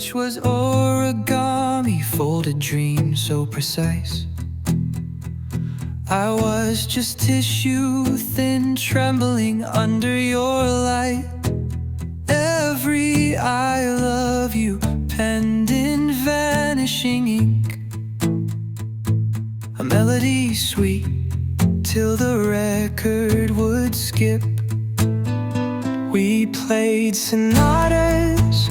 touch was origami, folded dreams so precise. I was just tissue thin, trembling under your light. Every I love you penned in vanishing ink, a melody sweet till the record would skip. We played sonatas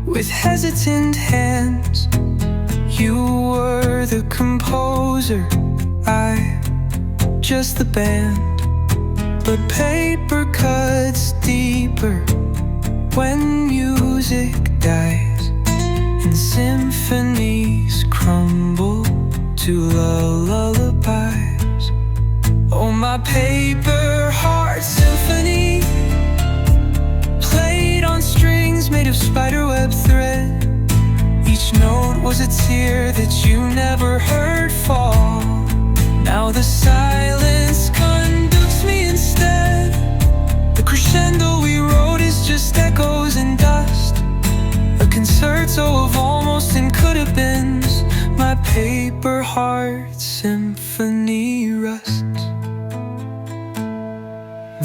with hesitant hands. You were the composer, I just the band. But paper cuts deeper when music dies, and symphonies crumble to lullabies. Oh, my paper heart symphony, played on strings made of spiderweb thread. Each note was a tear that you never heard fall. Now the silence conducts me instead. The crescendo we wrote is just echoes and dust, a concerto of almost and could-have-beens. My paper heart symphony rusts.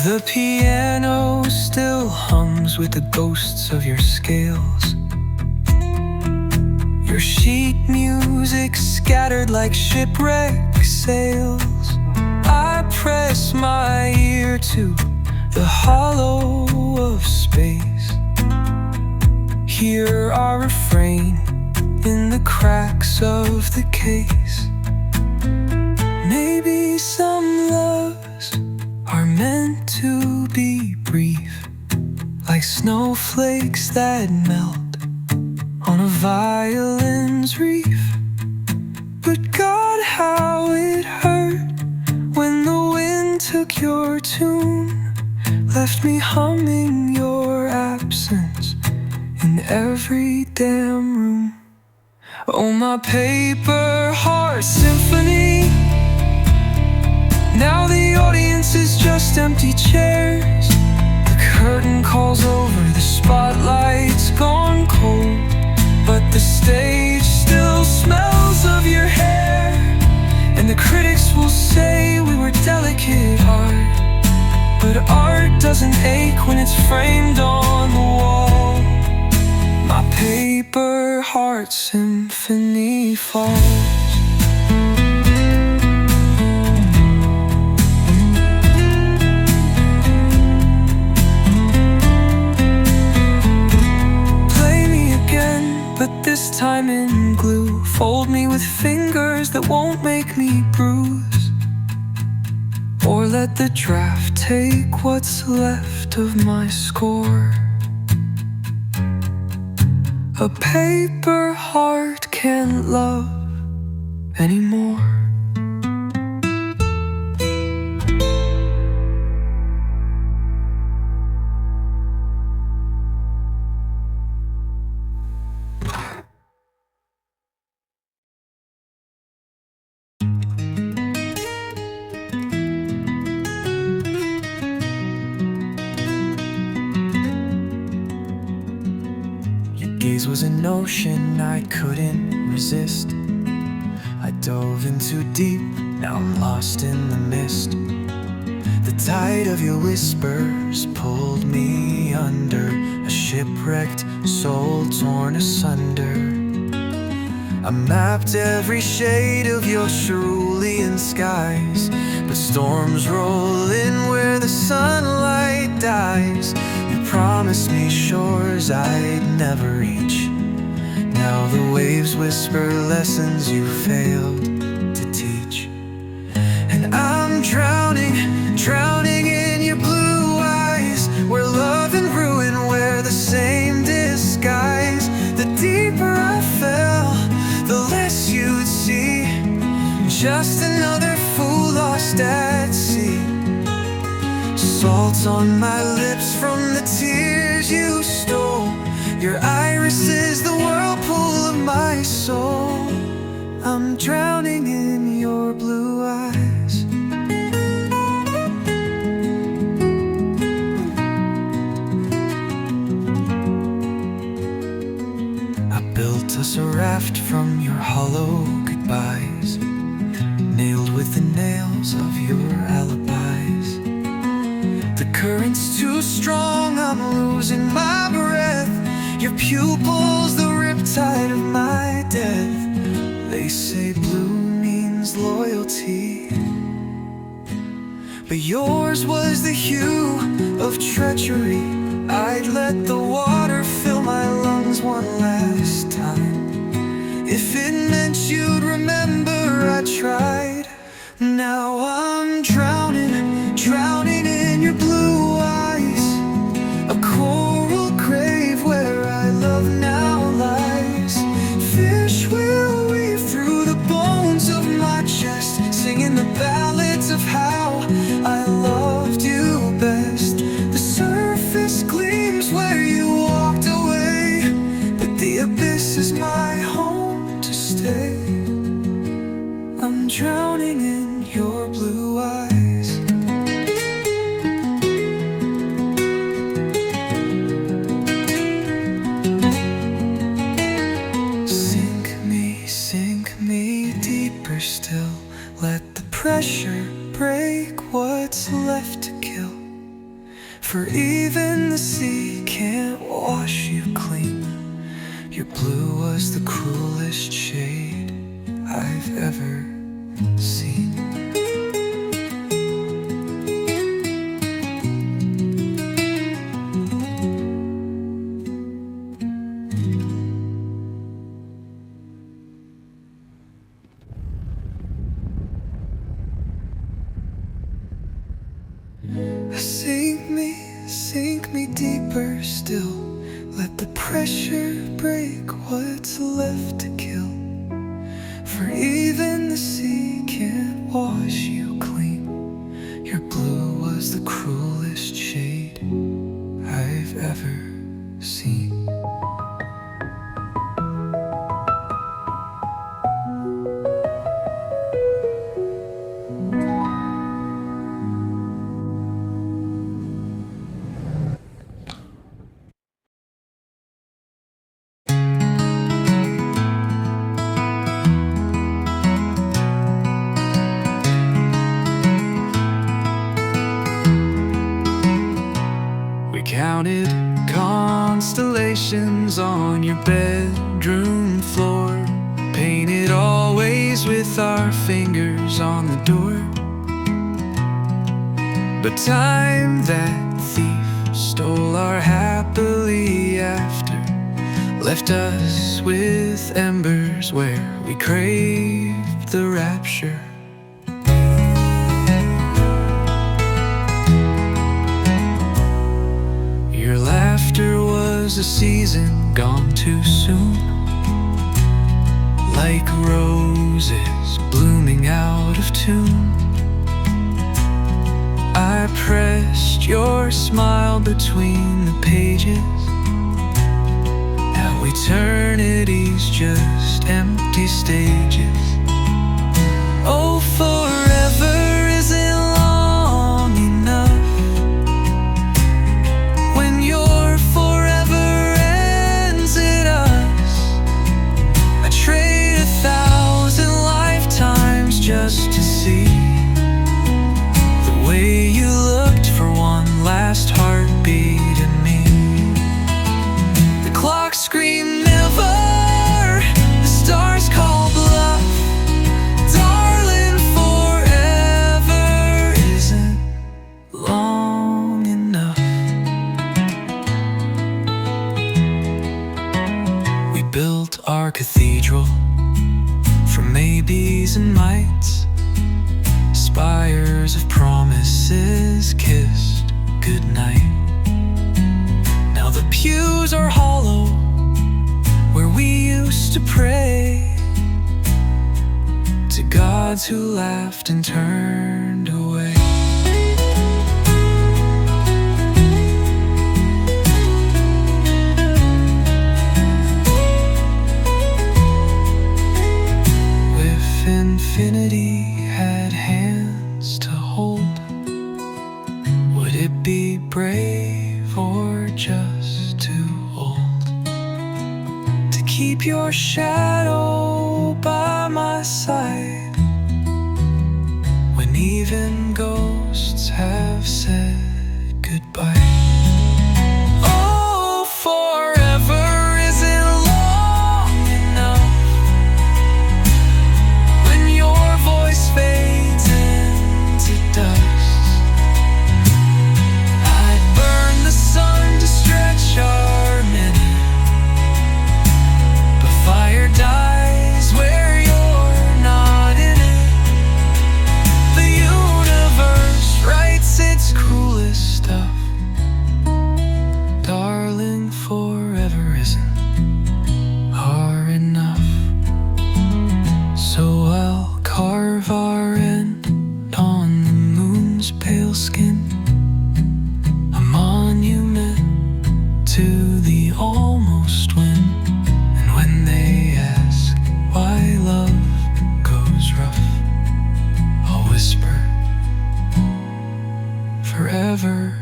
The piano still hums with the ghosts of your scales, your sheet music scattered like shipwreck sails. I press my ear to the hollow of space, hear our refrain in the cracks of the case. Maybe some loves are meant to be brief, like snowflakes that melt on a violin's reef. But God, how it hurt when the wind took your tune, left me humming your absence in every damn room. Oh, my paper heart symphony, now the audience is just empty chairs. The curtain calls over, the spotlight's gone cold, but the stage still smells of your hair. And the critics will say we were delicate art, but art doesn't ache when it's framed on the wall. My paper heart symphony falls. But this time in glue, fold me with fingers that won't make me bruise, or let the draft take what's left of my score. A paper heart can't love anymore. Gaze was an ocean I couldn't resist. I dove in too deep, now I'm lost in the mist. The tide of your whispers pulled me under, a shipwrecked soul torn asunder. I mapped every shade of your cerulean skies, but storms roll in where the sunlight dies. You promised me shores I'd never reach. Now the waves whisper lessons you failed to teach. And I'm drowning, drowning in your blue eyes, where love and ruin wear the same disguise. The deeper I fell, the less you'd see, just another fool lost at sea. Salt on my lips from the tears you stole. Your iris is the whirlpool of my soul. I'm drowning in your blue eyes. I built us a raft from your hollow goodbyes, nailed with the nails of your alibis. The current's too strong, I'm losing my breath. Your pupils, the riptide of my death. They say blue means loyalty, but yours was the hue of treachery. I'd let the water fill my lungs one last time. If it meant you'd remember, I tried. Now I'm drowning, drowning in your blue eyes. A coral grave where I love now lies. Fish will weave through the bones of my chest, singing the ballads of how I loved you best. The surface gleams where you walked away, but the abyss is my home to stay. I'm drowning in your blue eyes. Sink me deeper still. Let the pressure break what's left to kill. For even the sea can't wash you clean. Your blue was the cruelest shade I've ever seen. Sink me deeper still. Let the pressure break what's left to kill. For even the sea can't wash you clean. Your blue was the cruelest shade I've ever seen. Counted constellations on your bedroom floor, painted always with our fingers on the door. But time, that thief, stole our happily after, left us with embers where we craved the rapture. Your laughter was a season gone too soon, like roses blooming out of tune. I pressed your smile between the pages. Now eternity's just empty stages. Oh, forever isn't long enough. When your forever ends in us, I trade 1,000 lifetimes just to see the way you looked for one last heartbeat in me. The clock screamed never, the stars called bluff. Darling, forever isn't long enough. We built our cathedral from maybes and mights, spires of promises kissed goodnight. Now the pews are hollow where we used to pray to gods who laughed and turned away. If infinity had hands to hold, would it be brave or just too old to keep your shadow by my side when even ghosts have said goodbye. Oh, forever isn't long enough. When your voice fades into dust, I'd burn the sun to stretch our minute, but fire dies where you're not in it. The universe writes its cruelest stuff. Darling, forever isn't hard enough. So I'll carve our end on the moon's pale skin, a monument to the almost win. And when they ask why love goes rough, I'll whisper, forever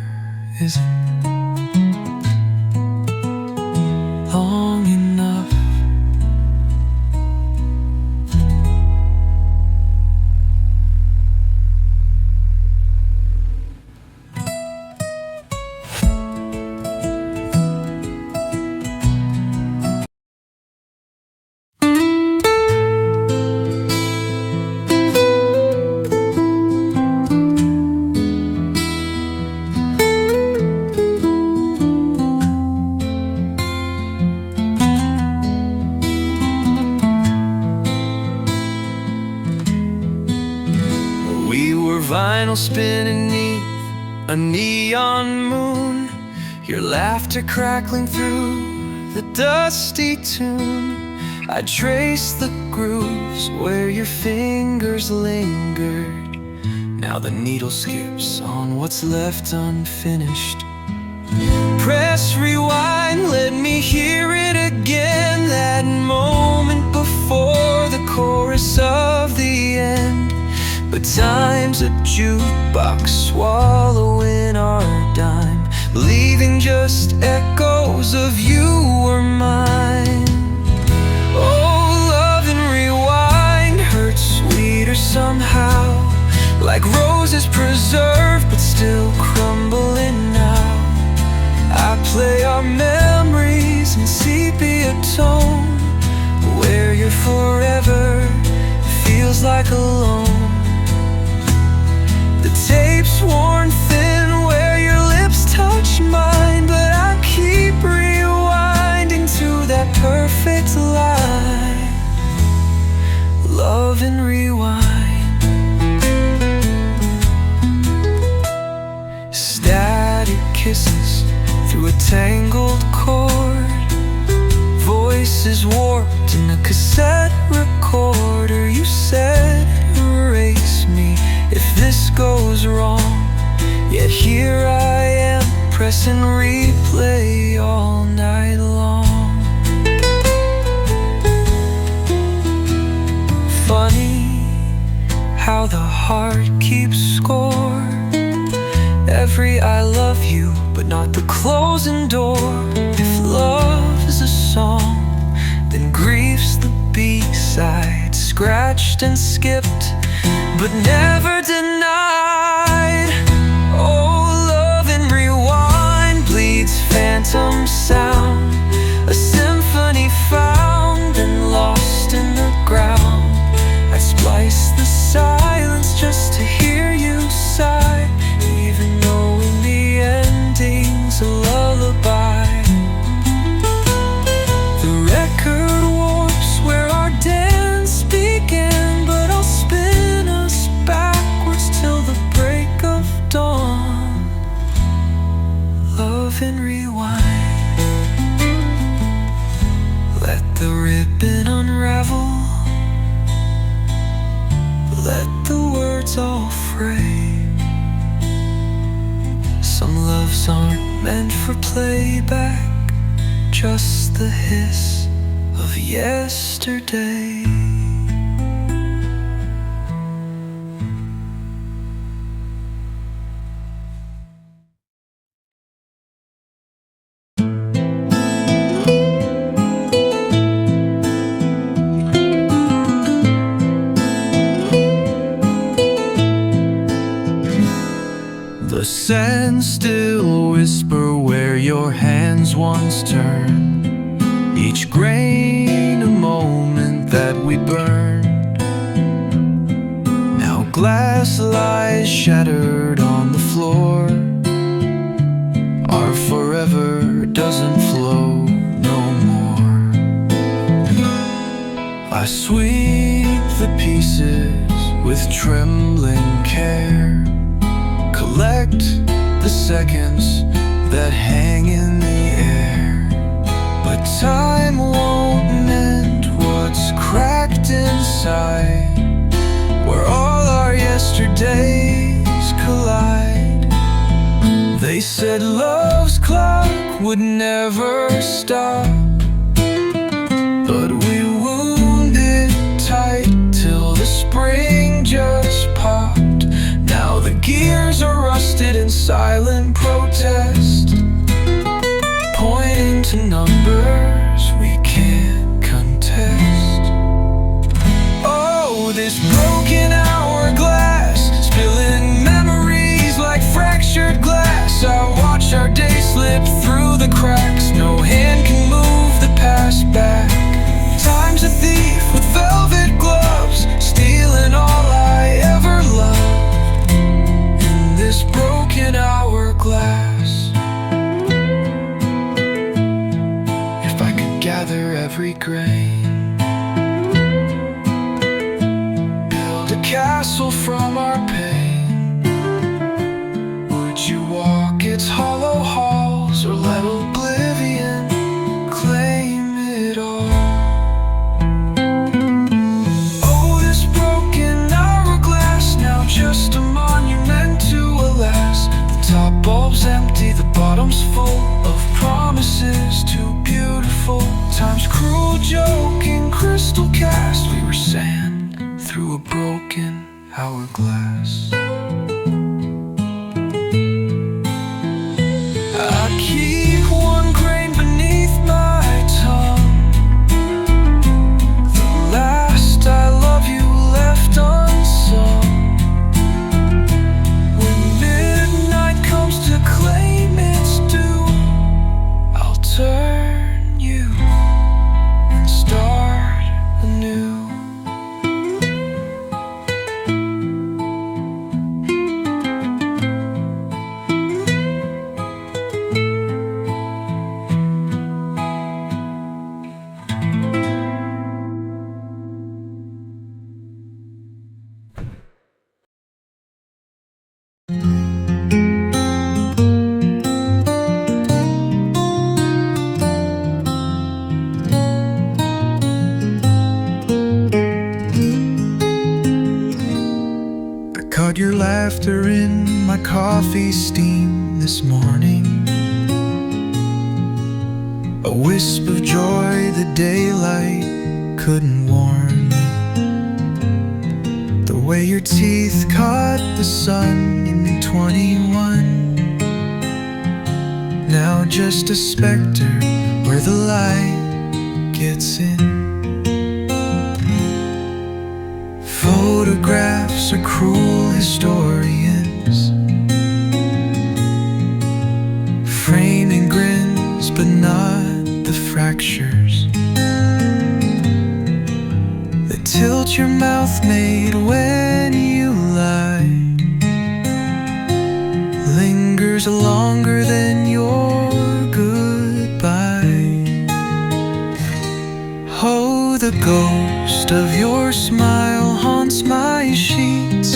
isn't long enough. We were vinyl spinning beneath a neon moon, your laughter crackling through the dusty tune. I traced the grooves where your fingers lingered. Now the needle skips on what's left unfinished. Press rewind, let me hear it again. That moment before the chorus of the end. But time's a jukebox, swallowing our dime, leaving just echoes of you or mine. Oh, love and rewind hurts sweeter somehow, like roses preserved but still crumbling now. I play our memories in sepia tone, where your forever feels like alone. The tape's worn thin where your lips touch mine, but I keep rewinding to that perfect line. Love and rewind. Static kisses through a tangled cord, voices warped in a cassette recorder. You said erase me if this goes wrong, yet here I am pressing replay all night long. Funny how the heart keeps score. Every I love you, but not the closing door. If love is a song, then grief's the B-side, scratched and skipped, but never denied. Oh, love and rewind bleeds phantom sound, a symphony found and lost in the ground. I'd splice the silence just to hear you sigh, even though in the ending's a lullaby. The record warps where our dance began, but I'll spin us backwards till the break of dawn. Love and rewind. Let the ribbon unravel, let the words all fray. Some loves aren't meant for playback, just the hiss of yesterday. The sands still whisper where your hands once turned. Each grain a moment that we burned. Now glass lies shattered on the floor. Our forever doesn't flow no more. I sweep the pieces with trembling care, collect the seconds that hang in the air. But time won't mend what's cracked inside, where all our yesterdays collide. They said love's clock would never stop, but we wound it tight till the spring just popped. Now the gears are rusted in silent protest, pointing to numbers we can't contest. Oh, this broken hourglass, spilling memories like fractured glass. I watch our day slip through the cracks. No hand can move the past back. Time's a thief with velvet gloves, stealing all I ever loved in this broken hourglass. If I could gather every grain, build a castle from our pain, would you walk its hollow halls or let oblivion claim it all? Oh, this broken hourglass, now just a monument to a last. The top bulb's empty, the bottom's full of promises too beautiful. Time's cruel joke in crystal cast. We were sand through a broken hourglass. I keep one grain beneath my tongue, the last I love you left unsung. When midnight comes to claim its due, I'll turn you and start anew. Caught your laughter in my coffee steam this morning, a wisp of joy the daylight couldn't warm. The way your teeth caught the sun in 21, now just a specter where the light gets in. Photographs are cruel historians, framing grins but not the fractures that tilt your mouth made when you lie. Lingers longer than your goodbye. Oh, the ghost of your smile haunts my sheets,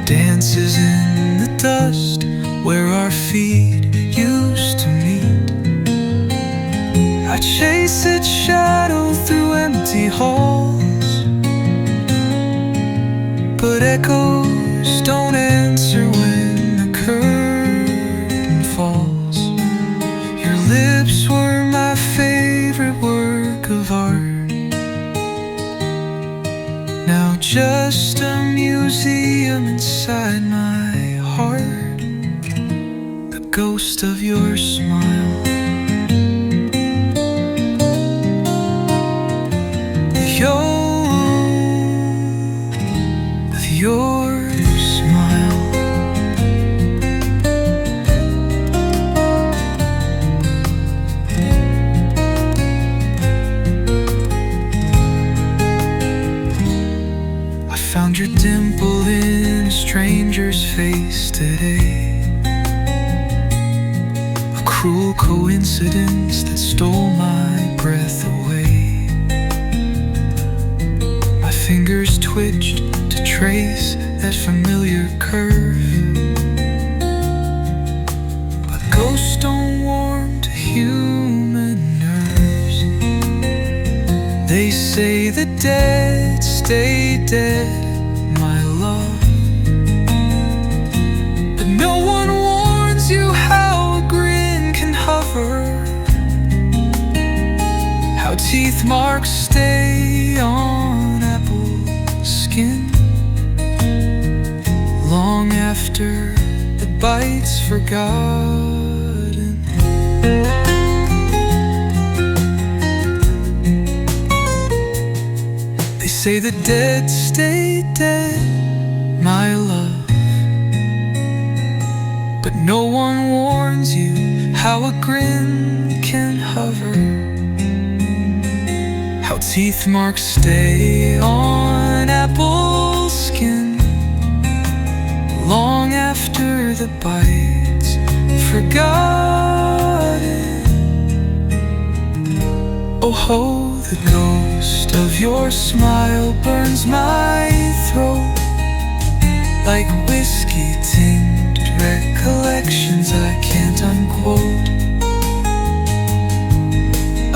dances in the dust where our feet used to meet. I chase its shadow through empty halls, but echoes don't answer when the curtain falls. Your lips were my favorite work of art, now just a museum inside my heart. The ghost of your smile, your smile. coincidence that stole my breath away. My fingers twitched to trace that familiar curve, but ghosts don't warm to human nerves. They say the dead stay dead, my love, but no one warns you how a grin can hover, how teeth marks stay on apple skin long after the bite's forgotten. They say the dead stay dead, my love, but no one warns you how a grin can hover, how teeth marks stay on apple skin long after the bite's forgotten. Oh ho, the ghost of your smile burns my throat like whiskey tinged recollections I can't unquote.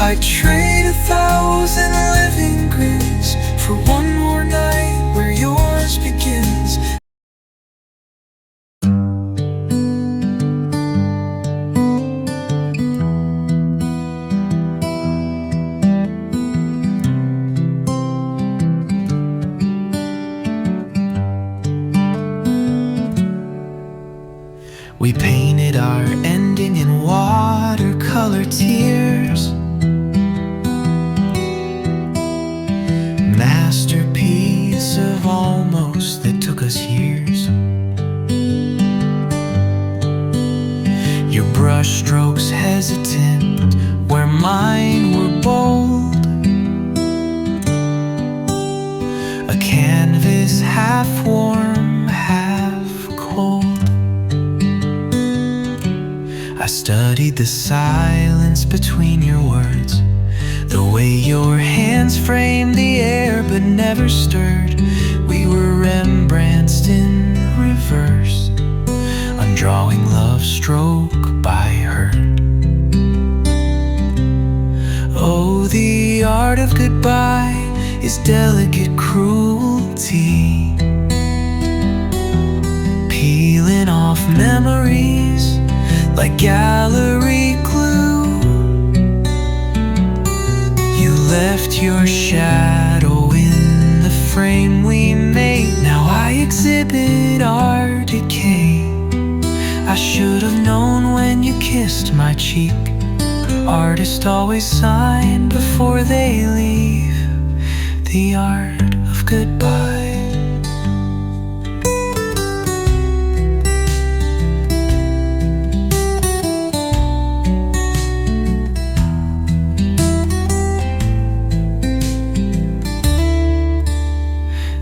I'd trade 1,000 living grins for one more night where yours begins. We painted our ending in watercolor tears, masterpiece of almost that took us years. Your brush strokes hesitant where mine were bold, a canvas half warm, half cold. I studied the silence between your words, the way your hands framed the air but never stirred. We were Rembrandts in reverse, undrawing love stroke by hurt. Oh, the art of goodbye is delicate cruelty, peeling off memories like gallery glue. You left your shadow in the frame we made. Now I exhibit our decay. I should have known when you kissed my cheek. Artists always sign before they leave. The art of goodbye.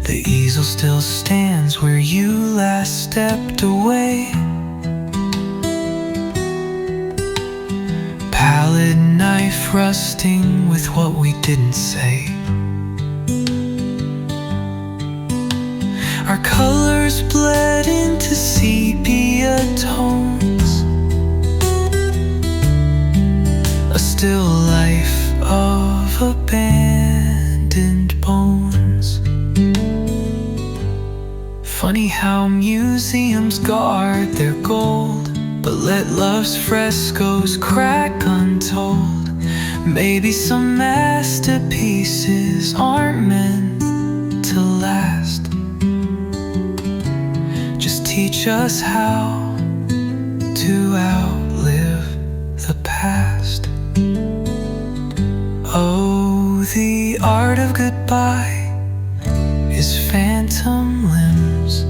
The easel still stands where you last stepped away. Palette knife rusting with what we didn't say. Our colors bled into sepia tones, a still life of abandoned bones. Funny how museums guard their gold, but let love's frescoes crack untold. Maybe some masterpieces aren't meant to last. Just teach us how to outlive the past. Oh, the art of goodbye is phantom limbs,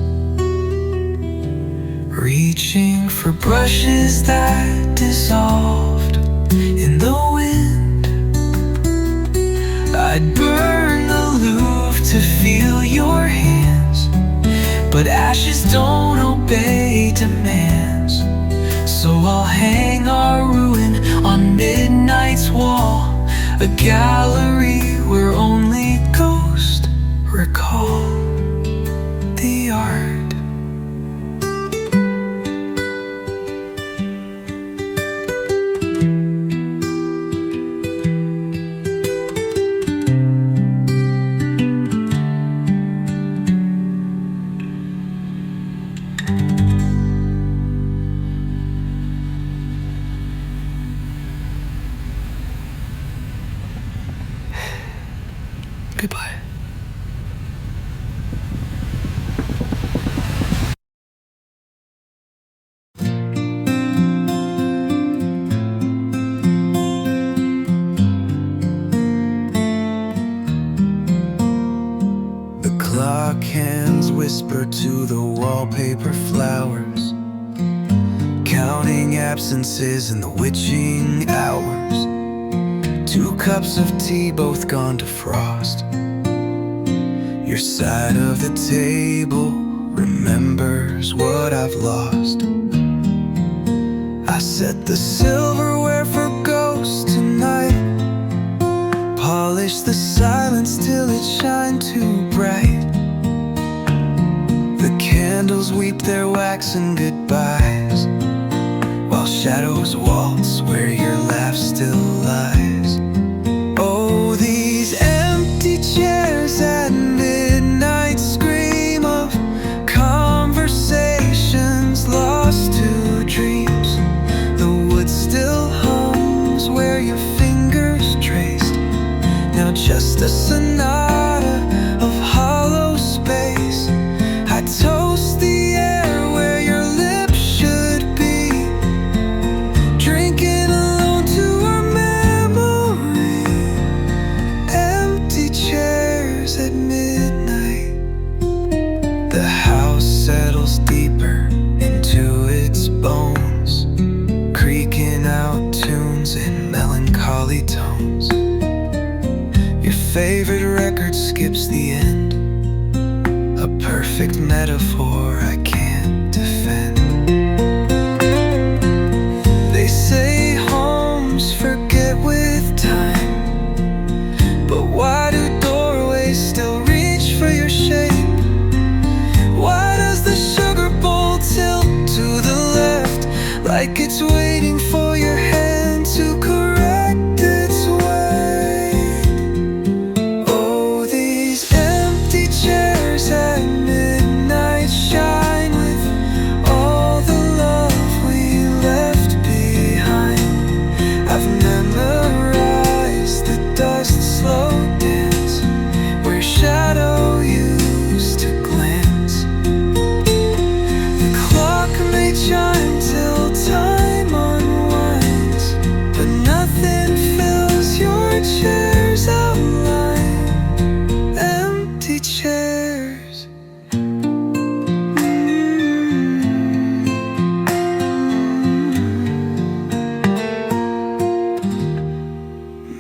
reaching for brushes that dissolved in the wind. I'd burn the Louvre to feel your hands, but ashes don't obey demands. So I'll hang our ruin on on midnight's wall, a gallery where only ghosts recall the art. Goodbye. The clock hands whisper to the wallpaper flowers, counting absences in the witching hours. 2 cups of tea both gone to frost. Your side of the table remembers what I've lost. I set the silverware for ghosts tonight, polish the silence till it shine too bright. The candles weep their waxen goodbyes, while shadows waltz where your laugh still lies. Oh, these empty chairs at midnight scream of conversations lost to dreams. The wood still hums where your fingers traced, now just a sonata of hollow space. I toast the air where your lips should be, drinking alone to our memory. Empty chairs at midnight. The house settles deeper into its bones, creaking out tunes in melancholy tones. Your favorite record skips the end, a perfect metaphor I can't defend. They say homes forget with time, but why do doorways still reach for your shape? Why does the sugar bowl tilt to the left, like it's waiting for your hand to correct its way? Oh, these empty chairs at midnight shine with all the love we left behind. I've memorized the dust slow dance where shadow used to glance. The clock may chime till time unwinds, but nothing fills your chair's outline. Empty chairs.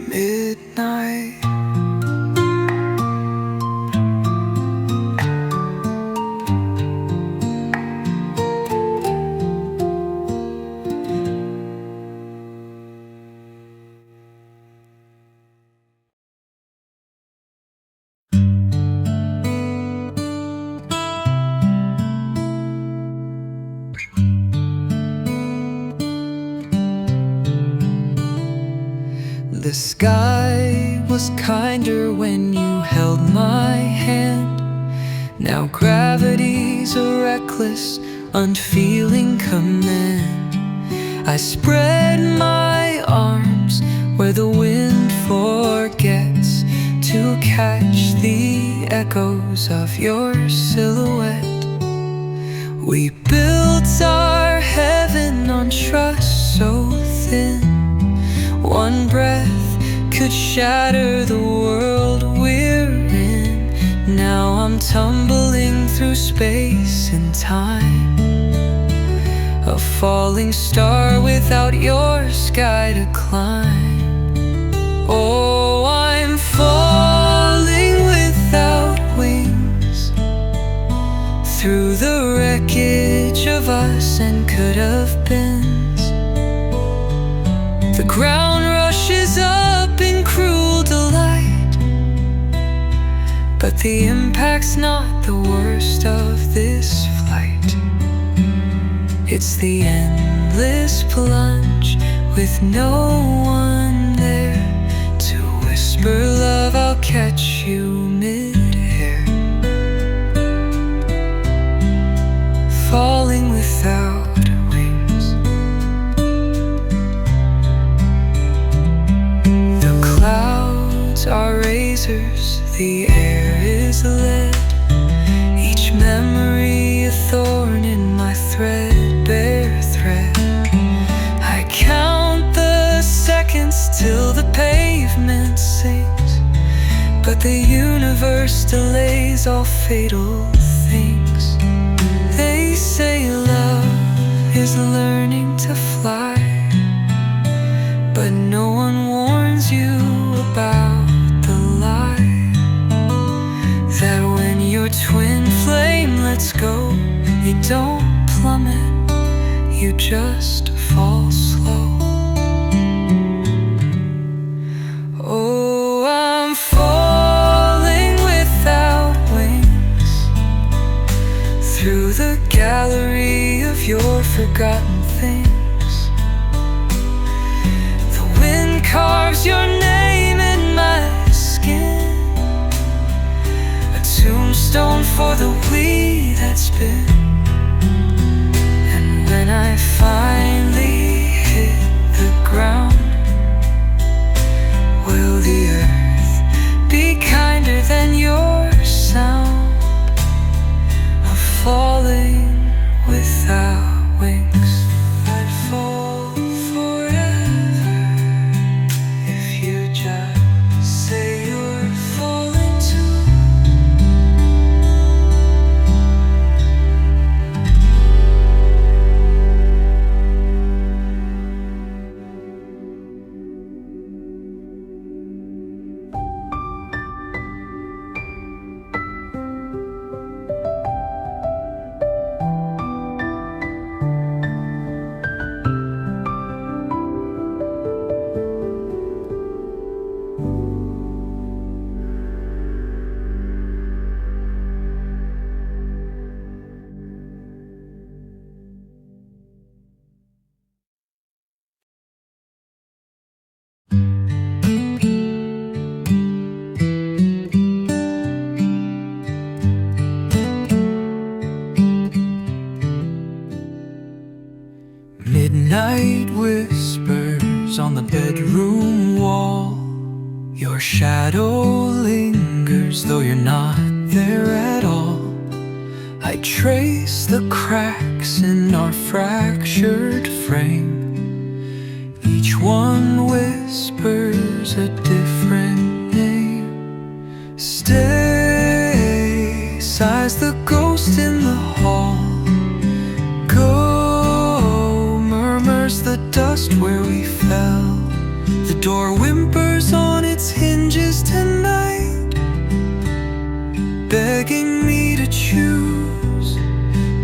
Midnight. The sky was kinder when you held my hand. Now gravity's a reckless, unfeeling command. I spread my arms where the wind forgets to catch the echoes of your silhouette. We built our heaven on trust so thin, one breath could shatter the world we're in. Now I'm tumbling through space and time, a falling star without your sky to climb. Oh, I'm falling without wings through the wreckage of us and could have beens. The ground the impact's not the worst of this flight. It's the endless plunge with no one there to whisper, love, I'll catch you mid-air. Falling without wings. The clouds are razors, the air is lead. Each memory a thorn in my threadbare thread. I count the seconds till the pavement sings, but the universe delays all fatal things. They say love is learning to fly, but no one warns you about the lie, that when your twin flame lets go, you don't plummet, you just fall slow. Oh, I'm falling without wings through the gallery of your forgotten things. The wind carves your name in my skin, a tombstone for the we that's been. And when I finally hit the ground, will the earth be kinder than your sound of falling without wings? I'd fall forever if you just say you're falling too. Midnight whispers on the bedroom wall. Your shadow lingers, though you're not there at all. I trace the cracks in our fractured frame. Each one whispers a different name. Stay, sighs the ghost in the hall. The dust where we fell. The door whimpers on its hinges tonight, begging me to choose,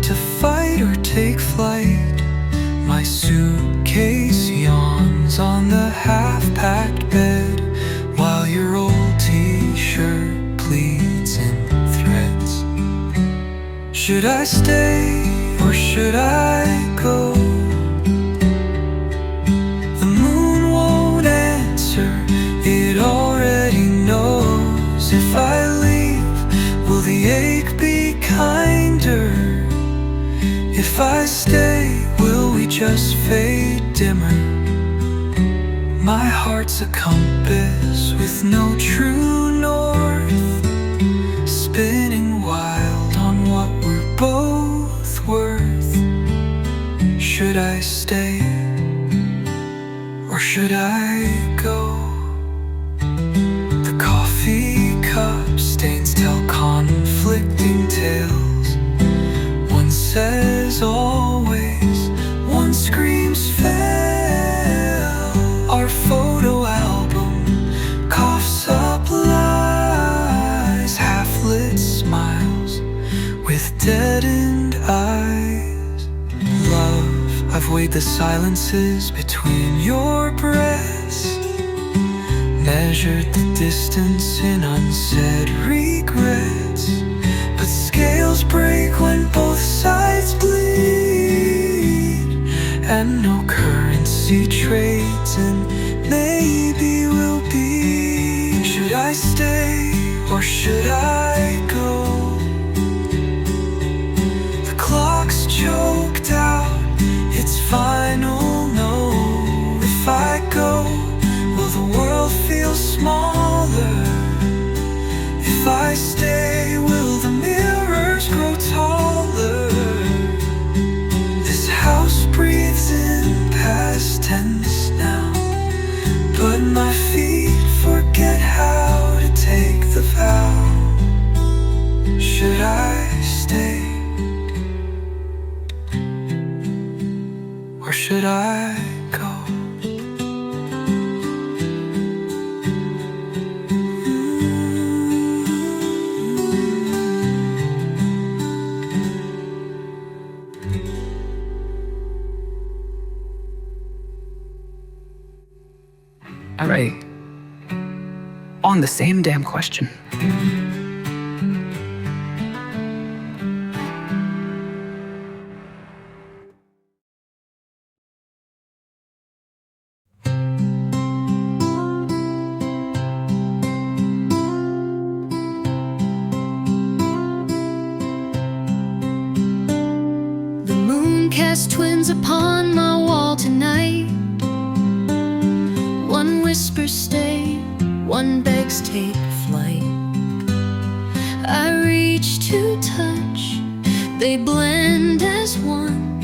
to fight or take flight. My suitcase yawns on the half-packed bed, while your old t-shirt pleats in threads. Should I stay or should I go? It already knows. If I leave, will the ache be kinder? If I stay, will we just fade dimmer? My heart's a compass with no true north, spinning wild on what we're both worth. Should I stay or should I go? The coffee cup stains tell conflicting tales. One says always, one screams fail. Our photo album coughs up lies, half-lit smiles with deadened eyes. Love, I've weighed the silences between your breaths, measured measured the distance in unsaid regrets, but scales break when both sides bleed, and no currency trades, and maybe we'll be. Should I stay or should I go? The clock's choked out its final no. If I go, will the world feel smaller? If I stay, will the mirrors grow taller? This house breathes in past tense now, but my feet forget how to take the vow. Should I stay or should I go? All right. On the same damn question. The moon casts twins upon my wall tonight. One whispers stay, one begs take flight. I reach to touch, they blend as one,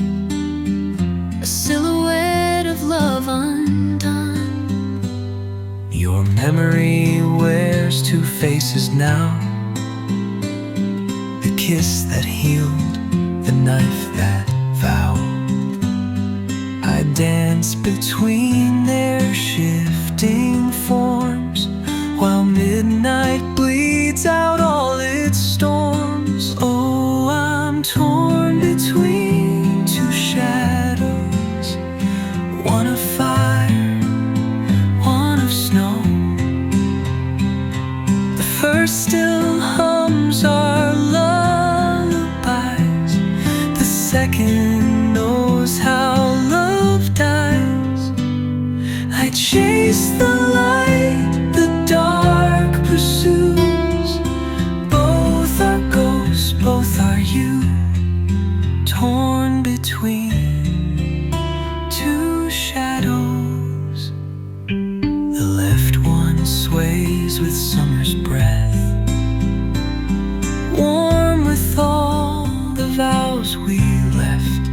a silhouette of love undone. Your memory wears two faces now, the kiss that healed, the knife that vowed. I dance between their shifting forms, while midnight bleeds out all its storms. Oh, I'm torn between two shadows, one of fire, one of snow. The first still hums our lullabies, the second knows how love dies. I chase the light, the dark pursues. Both are ghosts, both are you, torn between two shadows. The left one sways with summer's breath, warm with all the vows we left.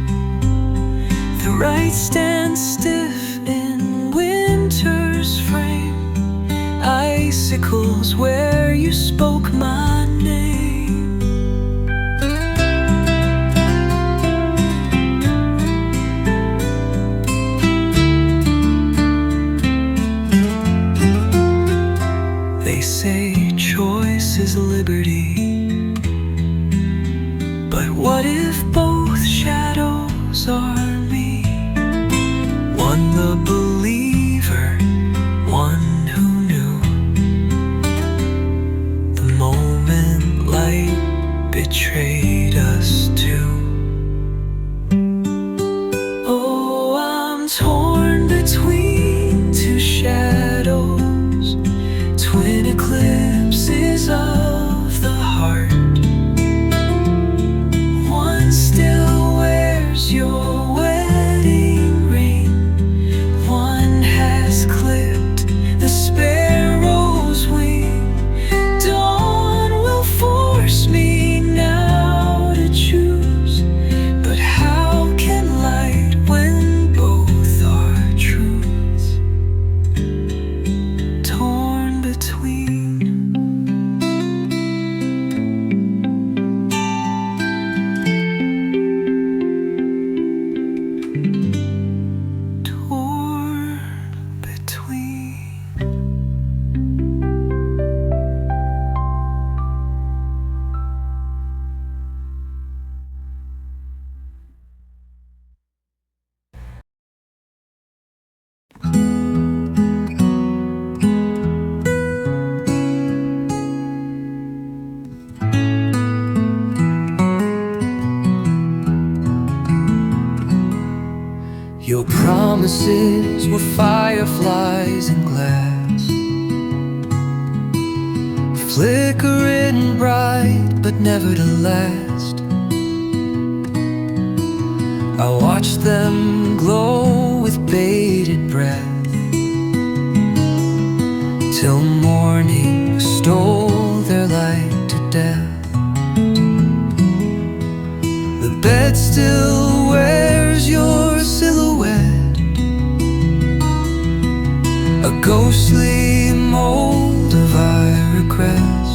The right stands stiff in winter's frame, icicles where you spoke my name. They say choice is liberty, but what if both shadows are me? One the believer, one who knew the moment light betrayed us too. Oh, I'm torn between two shadows, twin eclipses of the heart. One still wears your wedding ring, one has clipped the sparrow's wing. Dawn will force me now to choose, but how can light when both are truths? Torn between promises were fireflies and glass, flickering bright but never to last. I watched them glow with bated breath, till morning stole their light to death. The bed still wears your silhouette, a ghostly mold of our regrets.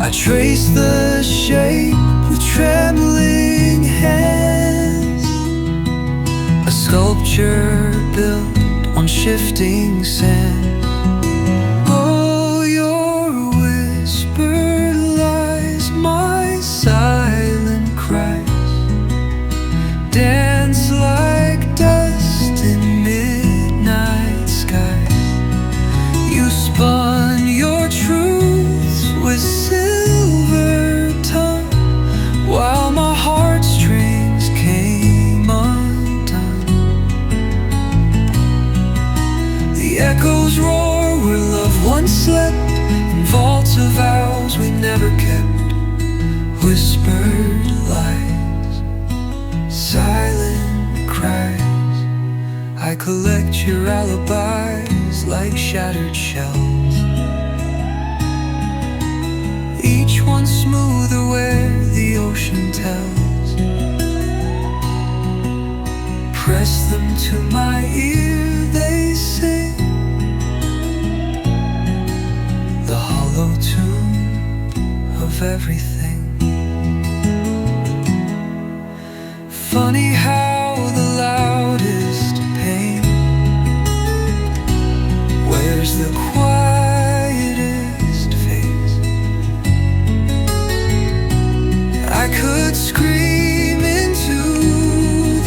I trace the shape with trembling hands, a sculpture built on shifting sands. Oh, your whisper lies, my silent cries dance like dust in midnight skies. You spun your truths with silver tongue, while my heartstrings came undone. The echoes roar where love once slept, in vaults of vows we never kept. Whispered lies, silent cries, I collect your alibis like shattered shells, each one smoother where the ocean tells. Press them to my ear, they sing the hollow tune of everything. Funny how the loudest pain wears the quietest face. I could scream into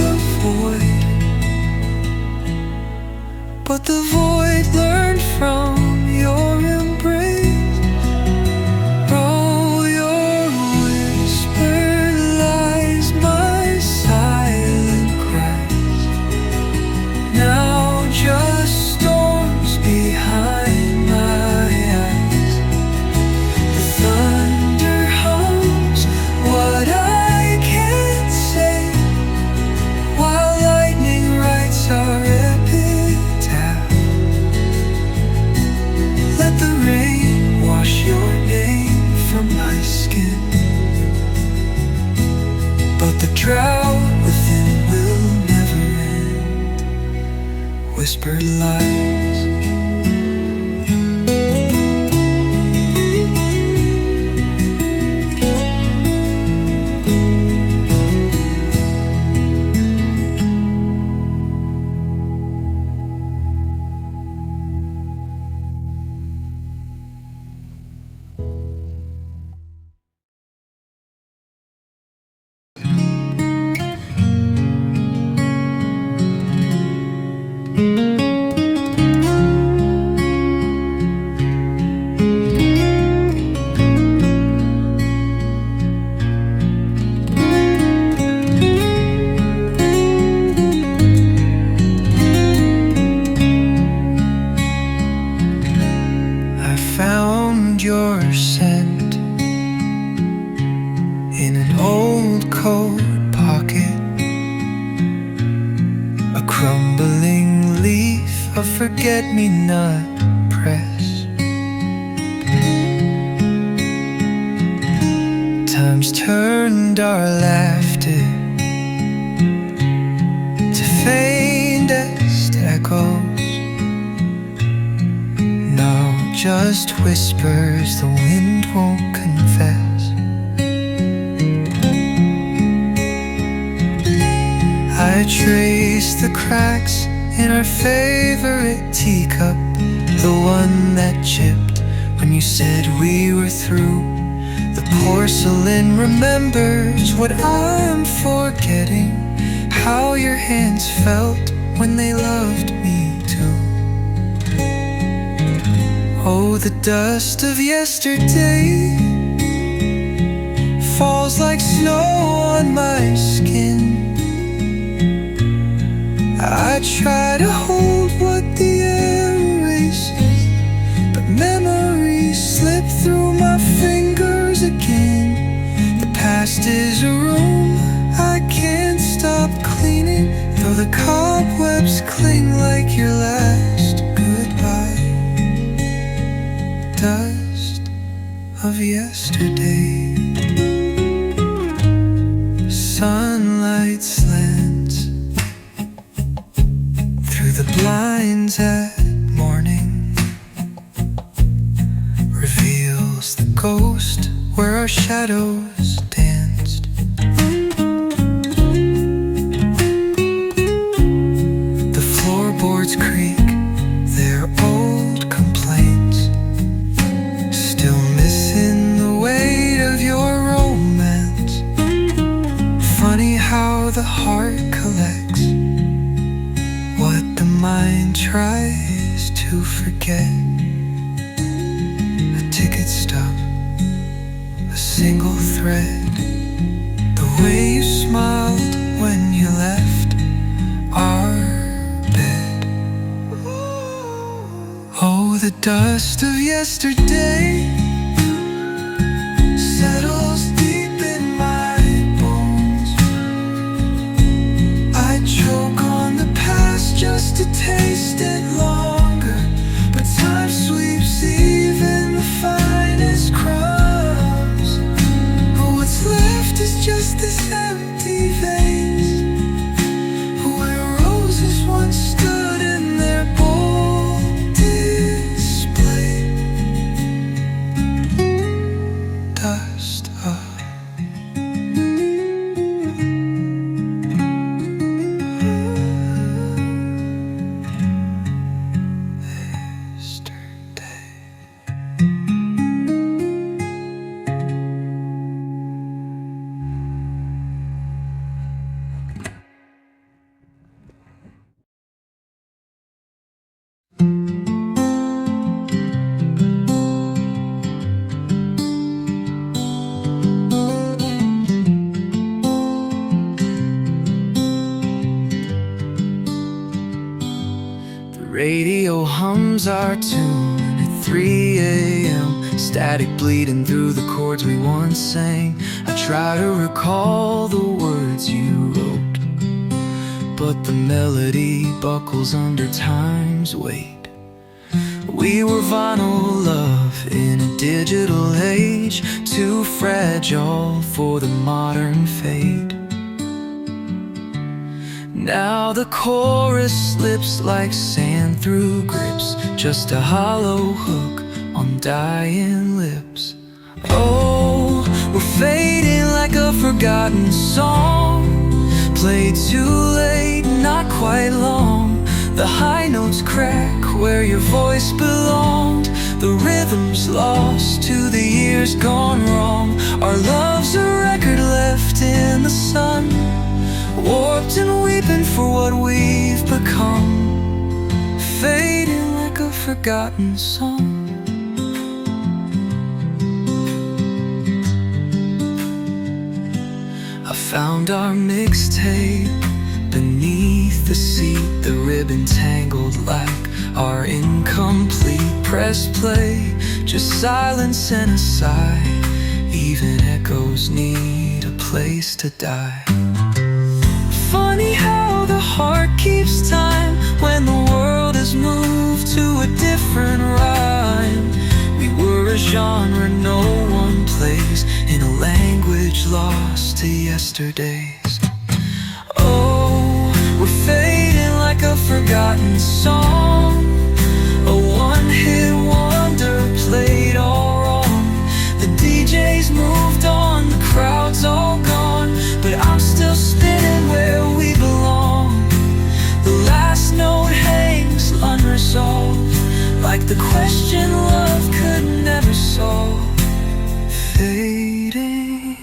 the void, but the void learned from your embrace. Oh, your whisper lies, my silent cries, now just storms behind my eyes. The thunder hums what I can't say, while lightning writes our epitaph. Let the rain wash your name from my skin, but the drought within will never end. Whispered lies. I found your scent in an old coat pocket, a crumbling leaf of forget-me-not press. Time's turned our laughter to faintest echoes, now just whispers the wind won't confess. I trace the cracks in our favorite teacup, the one that chipped when you said we were through. The porcelain remembers what I'm forgetting, how your hands felt when they loved me too. Oh, the dust of yesterday falls like snow on my skin, I try to hold what the air erases, but memories slip through my fingers again. The past is a room I can't stop cleaning, though the cobwebs cling like your last goodbye. Dust of yesterday. Sunlight slants through the blinds at morning, reveals the ghost where our shadows danced. The floorboards creak their old complaints, still missing the weight of your romance. Funny how the heart collects what the mind tries to forget. A ticket stub, a single thread, the way you smiled when you left our bed. Oh, the dust of yesterday settles deep in my bones. I choke on the past just to taste it longer, but time sweeps even the finest crumbs. What's left is just this empty vase, where roses once stood in their bold display. Dust of yesterday. The radio hums our tune at 3 a.m. Static bleeding through the chords we once sang. I try to recall the words you wrote, but the melody buckles under time's weight. We were vinyl love in a digital age, too fragile for the modern fate. Now the chorus slips like sand through grips, just a hollow hook on dying lips. Oh, we're fading like a forgotten song, played too late, not quite long. The high notes crack where your voice belonged, the rhythm's lost to the years gone wrong. Our love's a record left in the sun, warped and weeping for what we've become, fading like a forgotten song. I found our mixtape beneath the seat, the ribbon tangled like our incomplete. Press play, just silence and a sigh. Even echoes need a place to die. Funny how the heart keeps time when the world has moved to a different rhyme. We were a genre no one plays, in a language lost to yesterdays. Oh, we're fading like a forgotten song, a one-hit wonder played all wrong. The DJ's moved on, the crowd's all gone, but I'm still spinning where we belong. The last note hangs unresolved, like the question love could never solve. Fading.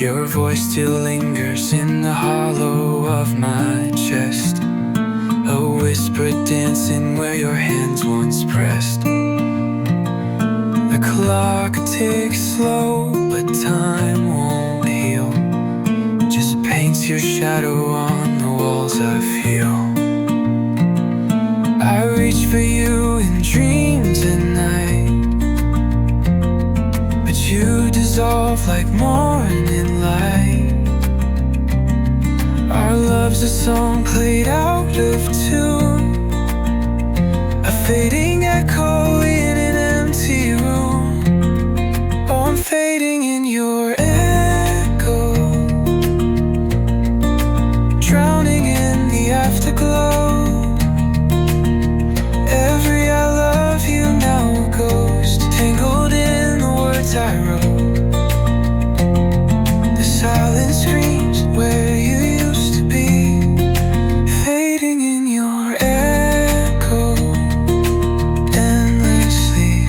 Your voice still lingers in the hollow of my chest, a whisper dancing where your hands once pressed. The clock ticks slow, but time won't heal, just paints your shadow on the walls I feel. I reach for you in dreams at night, but you dissolve like morning light. Our love's a song played out of tune, a fading echo in an empty room. Oh, I'm fading in your echo, drowning in the afterglow. Every I love you now a ghost, tangled in the words I wrote. The silence screams where you used to be, fading in your echo endlessly.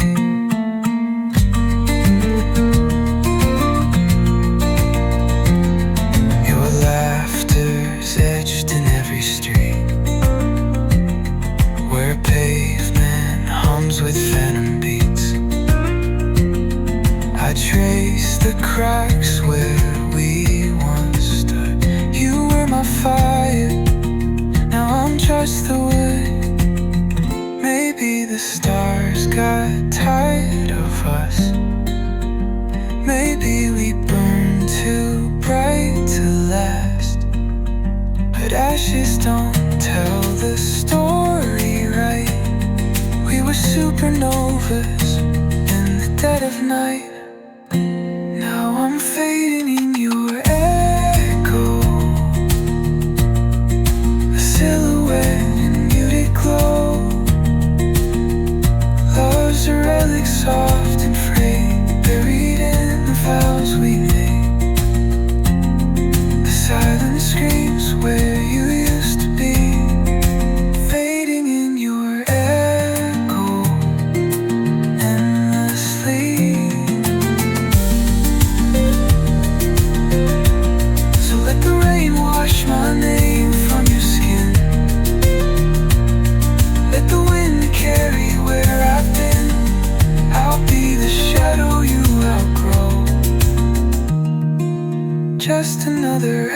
Your laughter's etched in every street, where pavement hums with phantom beats. I trace the cracks where we once stood. You were my fire, now I'm just the wood. Maybe the stars got tired of us. Maybe we burned too bright to last. But ashes don't tell the story right. We were supernovas in the dead of night. Now I'm fading in your echo, a silhouette in muted glow. Love's a relic soft and frayed, buried in the vows we made. The silence screams where you used to be, fading in your echo endlessly. So let the rain wash my name from your skin, let the wind carry where I've been. I'll be the shadow you outgrow, just another